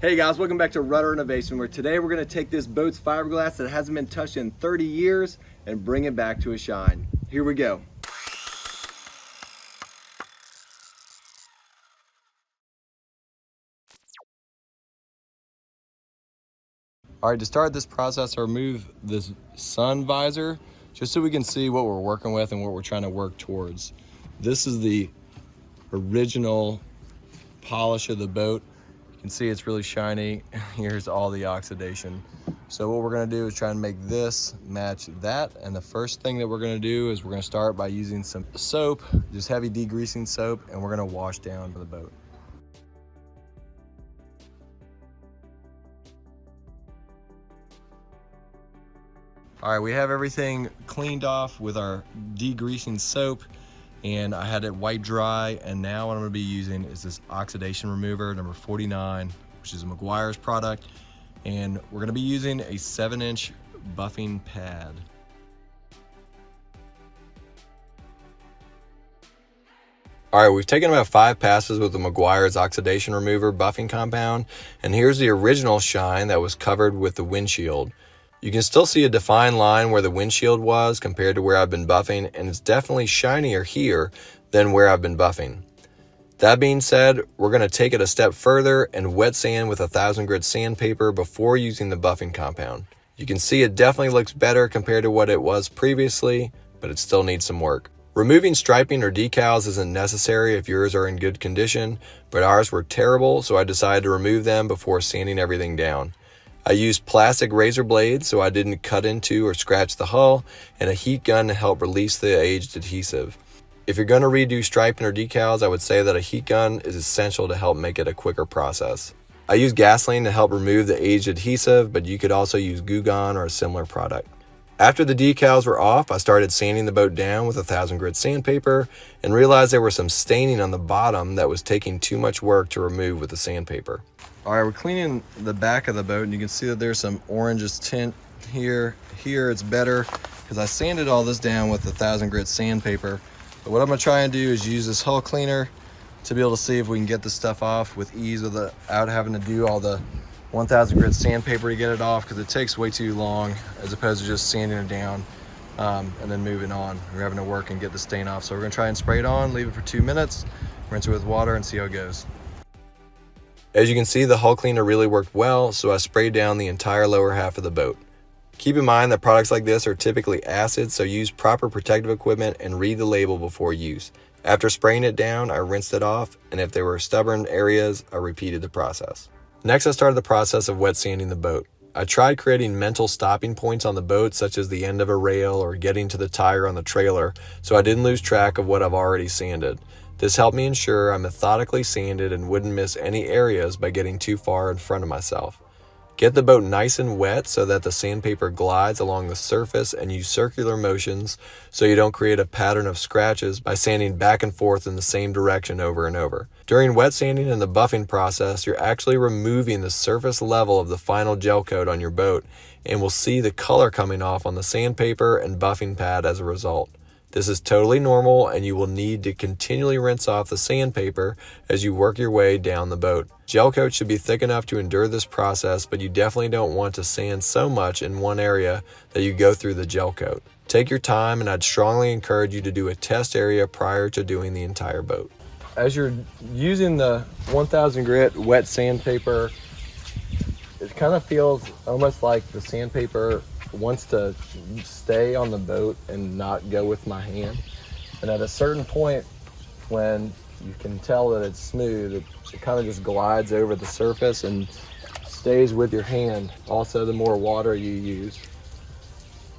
Hey guys, welcome back to Rudder Innovation, where today we're going to take this boat's fiberglass that hasn't been touched in 30 years and bring it back to a shine. Here we go. All right, to start this process, I'll remove this sun visor just so we can see what we're working with and what we're trying to work towards. This is the original polish of the boat. You can see it's really shiny. Here's all the oxidation. So what we're gonna do is try and make this match that. And the first thing that we're gonna do is we're gonna start by using some soap, just heavy degreasing soap, and we're gonna wash down the boat. All right, we have everything cleaned off with our degreasing soap, and I had it wipe dry, and now what I'm gonna be using is this oxidation remover, number 49, which is a Meguiar's product, and we're gonna be using a 7-inch buffing pad. All right, we've taken about 5 passes with the Meguiar's oxidation remover buffing compound, and here's the original shine that was covered with the windshield. You can still see a defined line where the windshield was compared to where I've been buffing, and it's definitely shinier here than where I've been buffing. That being said, we're going to take it a step further and wet sand with 1000 grit sandpaper before using the buffing compound. You can see it definitely looks better compared to what it was previously, but it still needs some work. Removing striping or decals isn't necessary if yours are in good condition, but ours were terrible, so I decided to remove them before sanding everything down. I used plastic razor blades so I didn't cut into or scratch the hull, and a heat gun to help release the aged adhesive. If you're going to redo striping or decals, I would say that a heat gun is essential to help make it a quicker process. I used gasoline to help remove the aged adhesive, but you could also use Goo Gone or a similar product. After the decals were off, I started sanding the boat down with 1000 grit sandpaper and realized there was some staining on the bottom that was taking too much work to remove with the sandpaper. All right, we're cleaning the back of the boat, and you can see that there's some orangish tint here. Here it's better because I sanded all this down with 1000 grit sandpaper. But what I'm gonna try and do is use this hull cleaner to be able to see if we can get this stuff off with ease without having to do all the 1000 grit sandpaper to get it off, because it takes way too long as opposed to just sanding it down and then moving on. We're having to work and get the stain off. So we're gonna try and spray it on, leave it for 2 minutes, rinse it with water, and see how it goes. As you can see, the hull cleaner really worked well, so I sprayed down the entire lower half of the boat. Keep in mind that products like this are typically acid, so use proper protective equipment and read the label before use. After spraying it down, I rinsed it off, and if there were stubborn areas, I repeated the process. Next, I started the process of wet sanding the boat. I tried creating mental stopping points on the boat, such as the end of a rail or getting to the tire on the trailer, so I didn't lose track of what I've already sanded. This helped me ensure I methodically sanded and wouldn't miss any areas by getting too far in front of myself. Get the boat nice and wet so that the sandpaper glides along the surface, and use circular motions so you don't create a pattern of scratches by sanding back and forth in the same direction over and over. During wet sanding and the buffing process, you're actually removing the surface level of the final gel coat on your boat, and will see the color coming off on the sandpaper and buffing pad as a result. This is totally normal, and you will need to continually rinse off the sandpaper as you work your way down the boat. Gel coat should be thick enough to endure this process, but you definitely don't want to sand so much in one area that you go through the gel coat. Take your time, and I'd strongly encourage you to do a test area prior to doing the entire boat. As you're using the 1000 grit wet sandpaper, it kind of feels almost like the sandpaper wants to stay on the boat and not go with my hand. And at a certain point, when you can tell that it's smooth, it kind of just glides over the surface and stays with your hand. Also, the more water you use,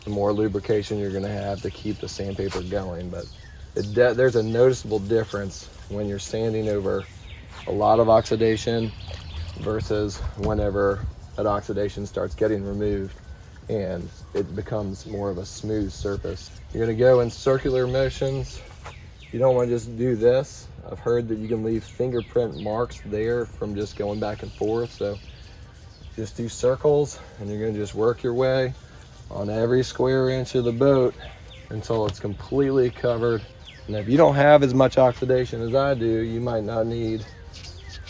the more lubrication you're going to have to keep the sandpaper going. But there's a noticeable difference when you're sanding over a lot of oxidation versus whenever that oxidation starts getting removed and it becomes more of a smooth surface. You're gonna go in circular motions. You don't want to just do this. I've heard that you can leave fingerprint marks there from just going back and forth. So just do circles, and you're gonna just work your way on every square inch of the boat until it's completely covered. And if you don't have as much oxidation as I do, you might not need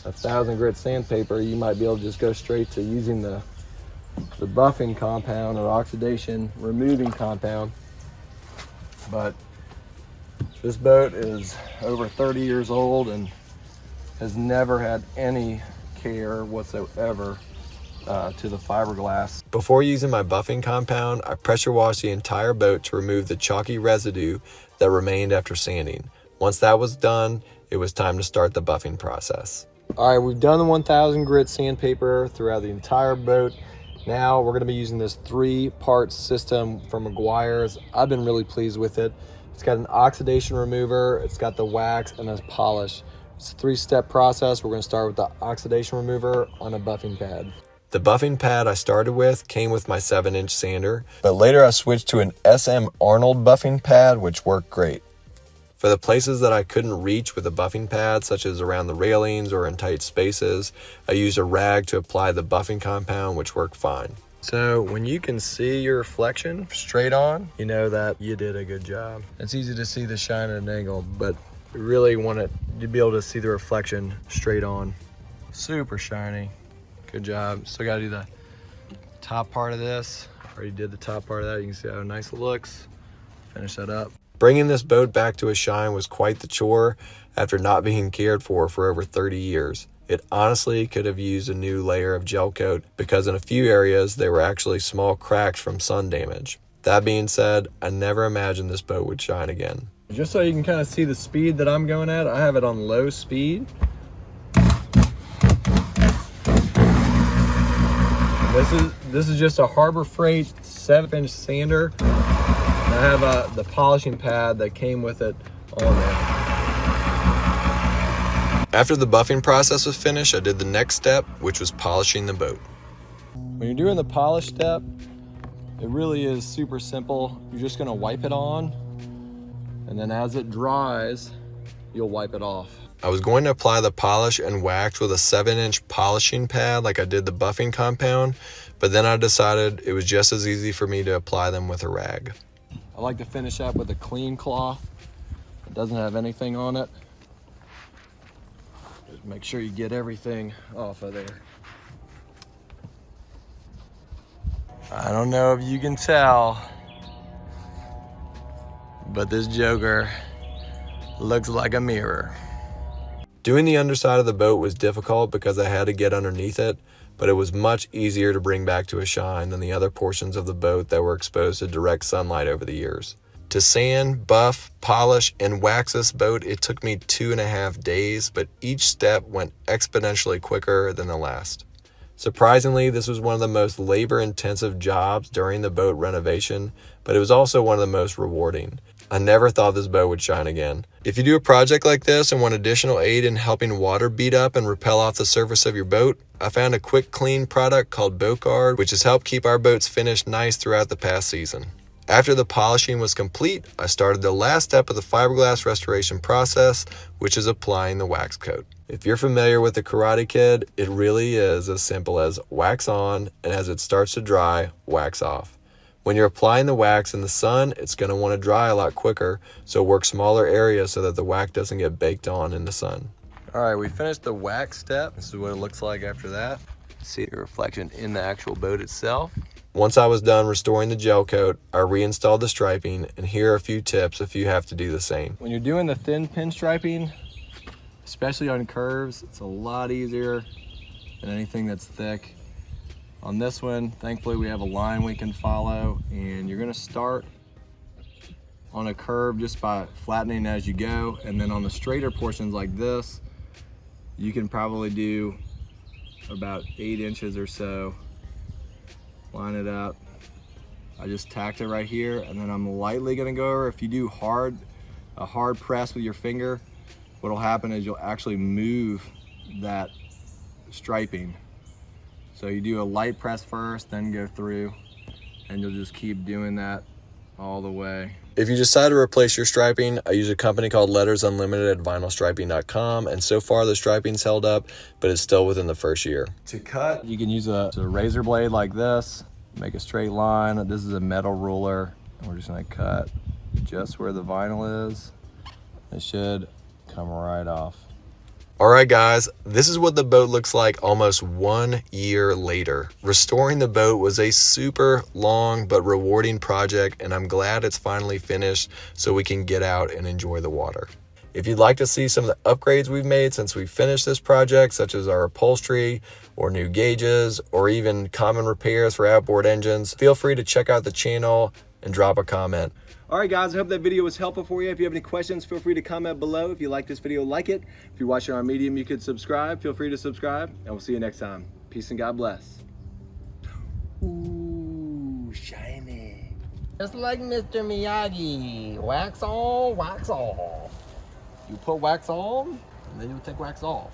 1,000 grit sandpaper, you might be able to just go straight to using the buffing compound or oxidation removing compound. But this boat is over 30 years old and has never had any care whatsoever to the fiberglass. Before using my buffing compound, I pressure washed the entire boat to remove the chalky residue that remained after sanding. Once that was done, it was time to start the buffing process. All right, we've done the 1,000 grit sandpaper throughout the entire boat. Now we're gonna be using this 3-part system from Meguiar's. I've been really pleased with it. It's got an oxidation remover, it's got the wax, and a polish. It's a 3-step process. We're gonna start with the oxidation remover on a buffing pad. The buffing pad I started with came with my 7-inch sander, but later I switched to an SM Arnold Buffing Pad, which worked great. For the places that I couldn't reach with a buffing pad, such as around the railings or in tight spaces, I used a rag to apply the buffing compound, which worked fine. So when you can see your reflection straight on, you know that you did a good job. It's easy to see the shine at an angle, but you really want it to be able to see the reflection straight on. Super shiny. Good job. Still gotta do the top part of this. Already did the top part of that. You can see how nice it looks. Finish that up. Bringing this boat back to a shine was quite the chore after not being cared for over 30 years. It honestly could have used a new layer of gel coat because in a few areas there were actually small cracks from sun damage. That being said, I never imagined this boat would shine again. Just so you can kind of see the speed that I'm going at, I have it on low speed. This is just a Harbor Freight 7-inch sander. And I have the polishing pad that came with it on there. After the buffing process was finished, I did the next step, which was polishing the boat. When you're doing the polish step, it really is super simple. You're just gonna wipe it on, and then as it dries, you'll wipe it off. I was going to apply the polish and wax with a 7-inch polishing pad like I did the buffing compound, but then I decided it was just as easy for me to apply them with a rag. I like to finish up with a clean cloth. It doesn't have anything on it. Just make sure you get everything off of there. I don't know if you can tell, but this joker looks like a mirror. Doing the underside of the boat was difficult because I had to get underneath it, but it was much easier to bring back to a shine than the other portions of the boat that were exposed to direct sunlight over the years. To sand, buff, polish, and wax this boat, it took me 2.5 days, but each step went exponentially quicker than the last. Surprisingly, this was one of the most labor-intensive jobs during the boat renovation, but it was also one of the most rewarding. I never thought this boat would shine again. If you do a project like this and want additional aid in helping water beat up and repel off the surface of your boat, I found a quick clean product called Boat Guard, which has helped keep our boats finished nice throughout the past season. After the polishing was complete, I started the last step of the fiberglass restoration process, which is applying the wax coat. If you're familiar with the Karate Kid, it really is as simple as wax on, and as it starts to dry, wax off. When you're applying the wax in the sun, it's going to want to dry a lot quicker, so work smaller areas so that the wax doesn't get baked on in the sun. All right, we finished the wax step. This is what it looks like after that. See the reflection in the actual boat itself. Once I was done restoring the gel coat, I reinstalled the striping, and here are a few tips if you have to do the same. When you're doing the thin pin striping, especially on curves, it's a lot easier than anything that's thick. On this one, thankfully we have a line we can follow, and you're gonna start on a curve just by flattening as you go, and then on the straighter portions like this, you can probably do about 8 inches or so. Line it up. I just tacked it right here, and then I'm lightly gonna go over. If you do a hard press with your finger, what'll happen is you'll actually move that striping. So you do a light press first, then go through, and you'll just keep doing that all the way. If you decide to replace your striping, I use a company called Letters Unlimited at vinylstriping.com, and so far the striping's held up, but it's still within the first year. To cut, you can use a razor blade like this, make a straight line. This is a metal ruler, and we're just gonna cut just where the vinyl is. It should come right off. All right, guys, this is what the boat looks like almost 1 year later. Restoring the boat was a super long but rewarding project, and I'm glad it's finally finished so we can get out and enjoy the water. If you'd like to see some of the upgrades we've made since we finished this project, such as our upholstery or new gauges or even common repairs for outboard engines, feel free to check out the channel and drop a comment. All right, guys, I hope that video was helpful for you. If you have any questions, feel free to comment below. If you like this video, like it. If you're watching on Medium, you could subscribe. Feel free to subscribe, and we'll see you next time. Peace and God bless. Ooh, shiny. Just like Mr. Miyagi, wax on, wax off. You put wax on, and then you take wax off.